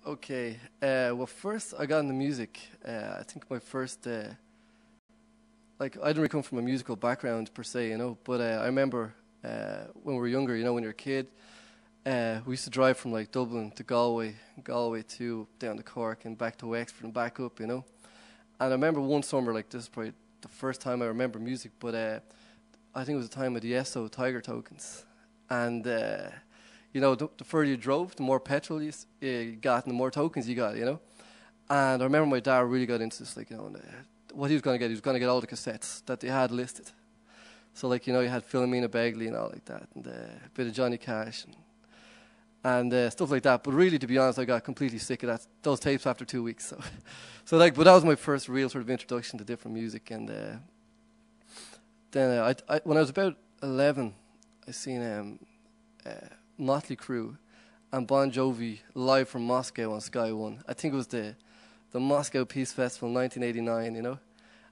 Okay. Well, first I got into music. I think my first, like, I didn't really come from a musical background per se, but I remember when we were younger, when you're a kid, we used to drive from like Dublin to Galway, Galway to down to Cork and back to Wexford and back up, And I remember one summer, like this is probably the first time I remember music, but I think it was the time of the ESO Tiger tokens. And the further you drove, the more petrol you got and the more tokens you got, And I remember my dad really got into this, like, and, what he was going to get all the cassettes that they had listed. So, like, you had Philomena Begley and all like that, and a bit of Johnny Cash and stuff like that. But really, to be honest, I got completely sick of those tapes after 2 weeks. But that was my first real sort of introduction to different music. And then when I was about 11, I seen Motley Crue and Bon Jovi live from Moscow on Sky One. I think it was the Moscow Peace Festival in 1989, And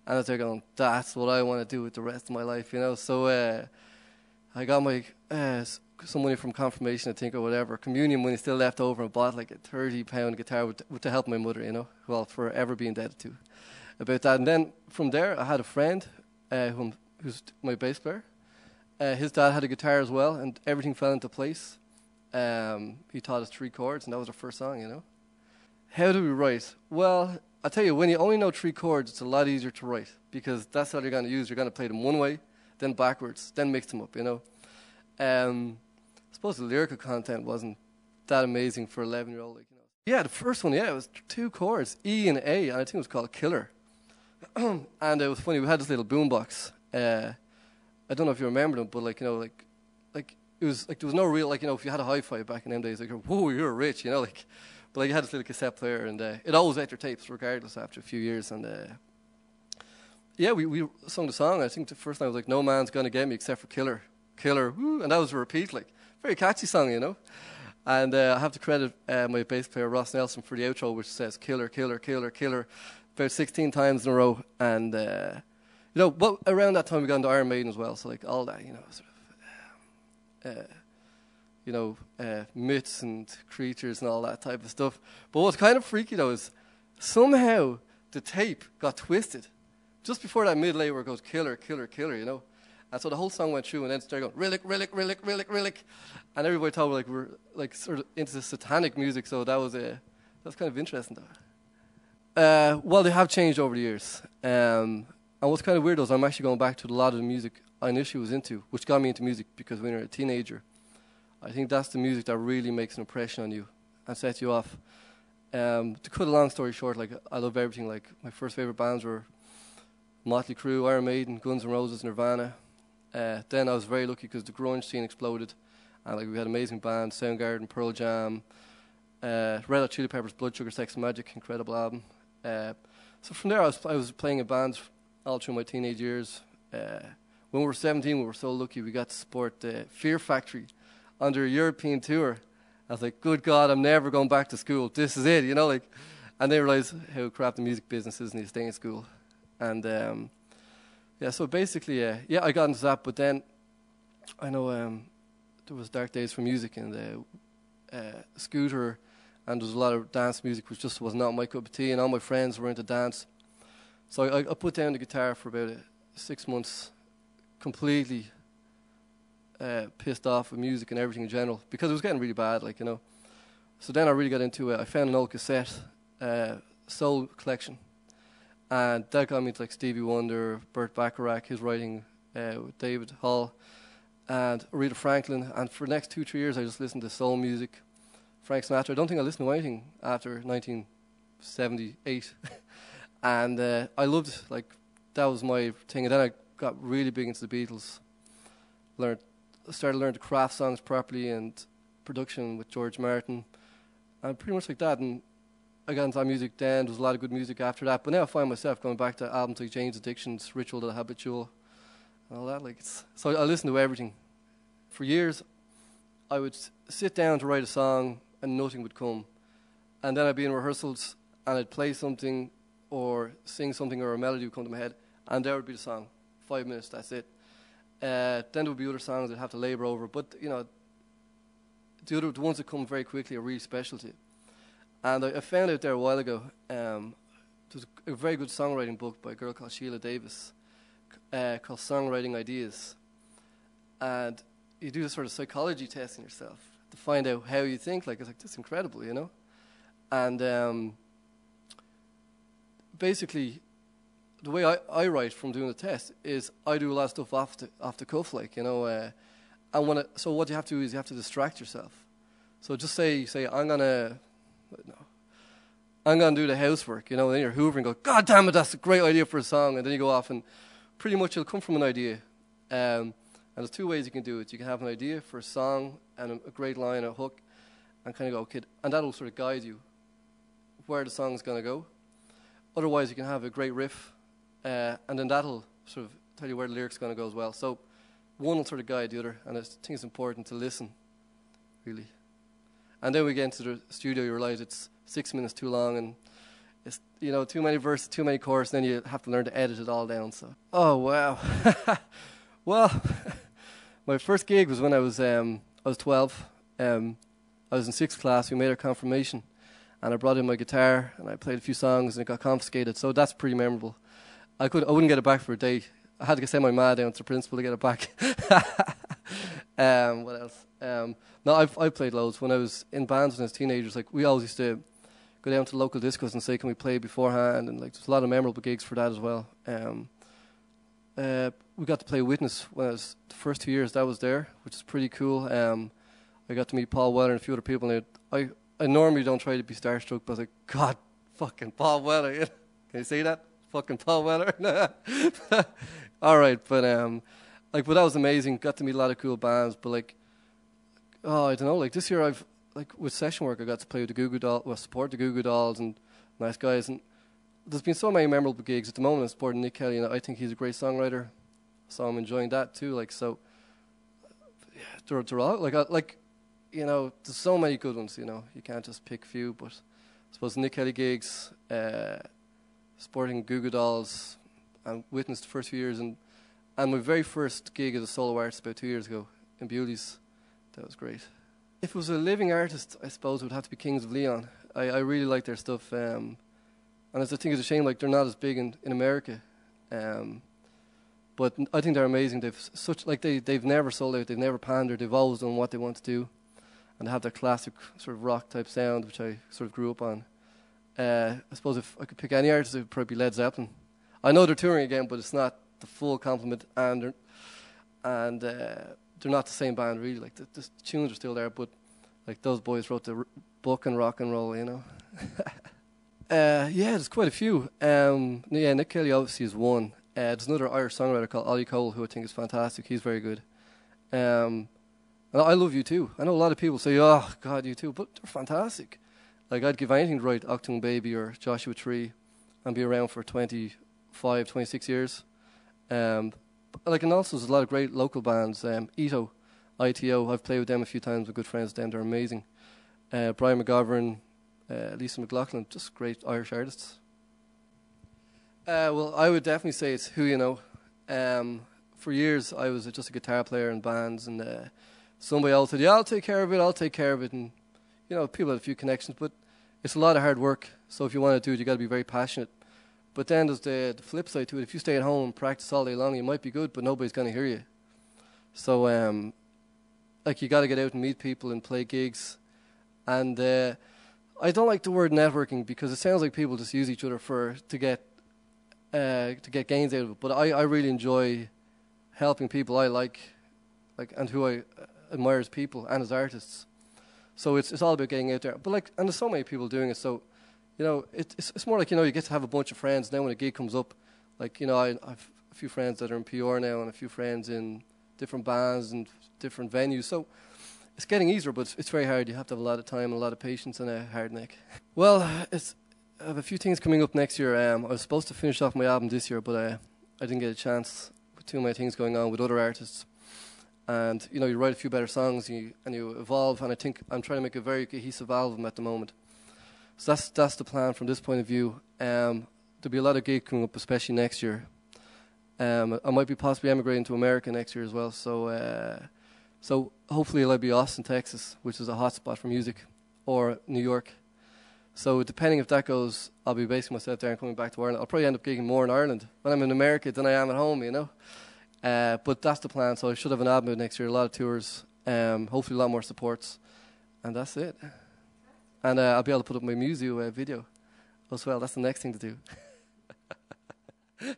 I was there going, that's what I want to do with the rest of my life, So I got my some money from confirmation, I think, or whatever. Communion money still left over, and bought like a £30 guitar with the help of my mother, who I'll forever be indebted to about that. And then from there, I had a friend who's my bass player. His dad had a guitar as well, and everything fell into place. He taught us 3 chords, and that was our first song, How do we write? Well, I tell you, when you only know 3 chords, it's a lot easier to write, because that's all you're going to use. You're going to play them one way, then backwards, then mix them up, I suppose the lyrical content wasn't that amazing for an 11-year-old. Yeah, the first one, it was 2 chords, E and A, and I think it was called Killer. And it was funny, we had this little boombox. I don't know if you remember them, but like it was like there was no real, like, if you had a hi-fi back in them days, like, whoa, you're rich, but like you had this little cassette player, and it always ate your tapes regardless after a few years. And we sung the song. I think the first time I was like, no man's gonna get me except for Killer, Killer, woo, and that was a repeat, like, very catchy song, And I have to credit my bass player Ross Nelson for the outro, which says Killer, Killer, Killer, Killer about 16 times in a row. And but around that time we got into Iron Maiden as well, so like all that, sort of myths and creatures and all that type of stuff. But what's kind of freaky though is somehow the tape got twisted just before that mid layer where it goes Killer, Killer, Killer, And so the whole song went through, and then it started going Rillick, Rillick, Rillick, Rillick, Rillick, and everybody thought we're like sort of into the satanic music. So that's kind of interesting though. Well, they have changed over the years. And what's kind of weird is I'm actually going back to a lot of the music I initially was into, which got me into music, because when you're a teenager, I think that's the music that really makes an impression on you and sets you off. To cut a long story short, like, I love everything. Like, my first favorite bands were Motley Crue, Iron Maiden, Guns N' Roses, Nirvana. Then I was very lucky because the grunge scene exploded, and like we had amazing bands: Soundgarden, Pearl Jam, Red Hot Chili Peppers, Blood Sugar Sex Magik, incredible album. So from there, I was playing in bands all through my teenage years. When we were 17, we were so lucky we got to support Fear Factory on their European tour. I was like, good God, I'm never going back to school. This is it, And they realized how crap the music business is and you stay in school. And so basically, I got into that. But then I know there was dark days for music, and Scooter, and there was a lot of dance music, which just was not my cup of tea, and all my friends were into dance. So I put down the guitar for about 6 months, completely pissed off with music and everything in general, because it was getting really bad, So then I really got into it. I found an old cassette, soul collection, and that got me to like Stevie Wonder, Burt Bacharach, his writing with David Hall, and Aretha Franklin. And for the next 2-3 years, I just listened to soul music, Frank Sinatra. I don't think I listened to anything after 1978. And I loved, like, that was my thing. And then I got really big into the Beatles. Started learning to craft songs properly and production with George Martin, and pretty much like that. And I got into that music then. There was a lot of good music after that. But now I find myself going back to albums like Jane's Addictions, Ritual to the Habitual, and all that. So I listen to everything. For years, I would sit down to write a song, and nothing would come. And then I'd be in rehearsals, and I'd play something, or sing something, or a melody would come to my head, and there would be the song. 5 minutes, that's it. Then there would be other songs I'd have to labour over. But, the ones that come very quickly are really special to you. And I found out there a while ago, there's a very good songwriting book by a girl called Sheila Davis called Songwriting Ideas. And you do a sort of psychology test on yourself to find out how you think. Like, it's like, that's incredible, you know? And basically, the way I write from doing the test is I do a lot of stuff off the cuff, like, you know. And so what you have to do is you have to distract yourself. So just say I'm gonna do the housework, you know. Then you're hoovering, go, God damn it, that's a great idea for a song, and then you go off, and pretty much it'll come from an idea. And there's two ways you can do it. You can have an idea for a song and a great line, a hook, and kind of go, okay, and that'll sort of guide you where the song's gonna go. Otherwise, you can have a great riff, and then that'll sort of tell you where the lyrics are going to go as well. So one will sort of guide the other, and I think it's important to listen, really. And then we get into the studio, you realize it's 6 minutes too long, and it's, you know, too many verses, too many choruses, then you have to learn to edit it all down. So, oh, wow. Well, my first gig was when I was 12. I was in 6th class, we made our confirmation. And I brought in my guitar, and I played a few songs, and it got confiscated. So that's pretty memorable. I wouldn't get it back for a day. I had to send my ma down to the principal to get it back. What else? No, I've played loads. When I was in bands when I was teenagers, like, we always used to go down to local discos and say, can we play beforehand? And like, there's a lot of memorable gigs for that as well. We got to play Witness when I was the first 2 years that was there, which is pretty cool. I got to meet Paul Weller and a few other people, and I normally don't try to be starstruck, but I was like, God, fucking Paul Weller. Can you say that? Fucking Paul Weller. All right, but but that was amazing. Got to meet a lot of cool bands, but like, I don't know. Like this year, I've with session work, I got to play with the Goo Goo Dolls, support the Goo Goo Dolls, and nice guys. And there's been so many memorable gigs. At the moment, I'm supporting Nick Kelly, and I think he's a great songwriter, so I'm enjoying that too. Like, so, yeah, they're all like. You know, there's so many good ones, you know. You can't just pick a few, but I suppose Nick Kelly gigs, sporting Goo Goo Dolls, and witnessed the first few years. And my very first gig as a solo artist about 2 years ago in Bewley's. That was great. If it was a living artist, I suppose it would have to be Kings of Leon. I really like their stuff. And as I think it's a shame, like, they're not as big in America. But I think they're amazing. They've never sold out, they've never pandered, they've always done what they want to do. And they have that classic sort of rock type sound, which I sort of grew up on. I suppose if I could pick any artist, it would probably be Led Zeppelin. I know they're touring again, but it's not the full complement, and they're not the same band really. Like the tunes are still there, but like those boys wrote the book and rock and roll, you know. Yeah, there's quite a few. Yeah, Nick Kelly obviously is one. There's another Irish songwriter called Ollie Cole, who I think is fantastic. He's very good. And I love U2. I know a lot of people say, oh, God, U2, but they're fantastic. Like, I'd give anything to write Octung Baby or Joshua Tree and be around for 25, 26 years. And also there's a lot of great local bands. ITO, I've played with them a few times with good friends of them. They're amazing. Brian McGovern, Lisa McLaughlin, just great Irish artists. Well, I would definitely say it's Who You Know. For years, I was just a guitar player in bands, and somebody else said, yeah, I'll take care of it. And, you know, people had a few connections, but it's a lot of hard work. So if you want to do it, you got to be very passionate. But then there's the flip side to it. If you stay at home and practice all day long, you might be good, but nobody's going to hear you. So, you got to get out and meet people and play gigs. And I don't like the word networking because it sounds like people just use each other to get gains out of it. But I really enjoy helping people I like and who I admire as people and as artists. So it's all about getting out there. But and there's so many people doing it. So, you know, it's more like, you know, you get to have a bunch of friends. Then when a gig comes up, like, you know, I've a few friends that are in PR now and a few friends in different bands and different venues. So it's getting easier, but it's very hard. You have to have a lot of time and a lot of patience and a hard neck. Well, I have a few things coming up next year. I was supposed to finish off my album this year, but I didn't get a chance with too many things going on with other artists. And, you know, you write a few better songs and you evolve, and I think I'm trying to make a very cohesive album at the moment. So that's the plan from this point of view. There'll be a lot of gigs coming up, especially next year. I might be possibly emigrating to America next year as well. So hopefully it'll be Austin, Texas, which is a hot spot for music, or New York. So depending if that goes, I'll be basing myself there and coming back to Ireland. I'll probably end up gigging more in Ireland when I'm in America than I am at home, you know. But that's the plan. So I should have an album next year, a lot of tours, hopefully a lot more supports, and that's it. And I'll be able to put up my MUZUTV video as well. That's the next thing to do.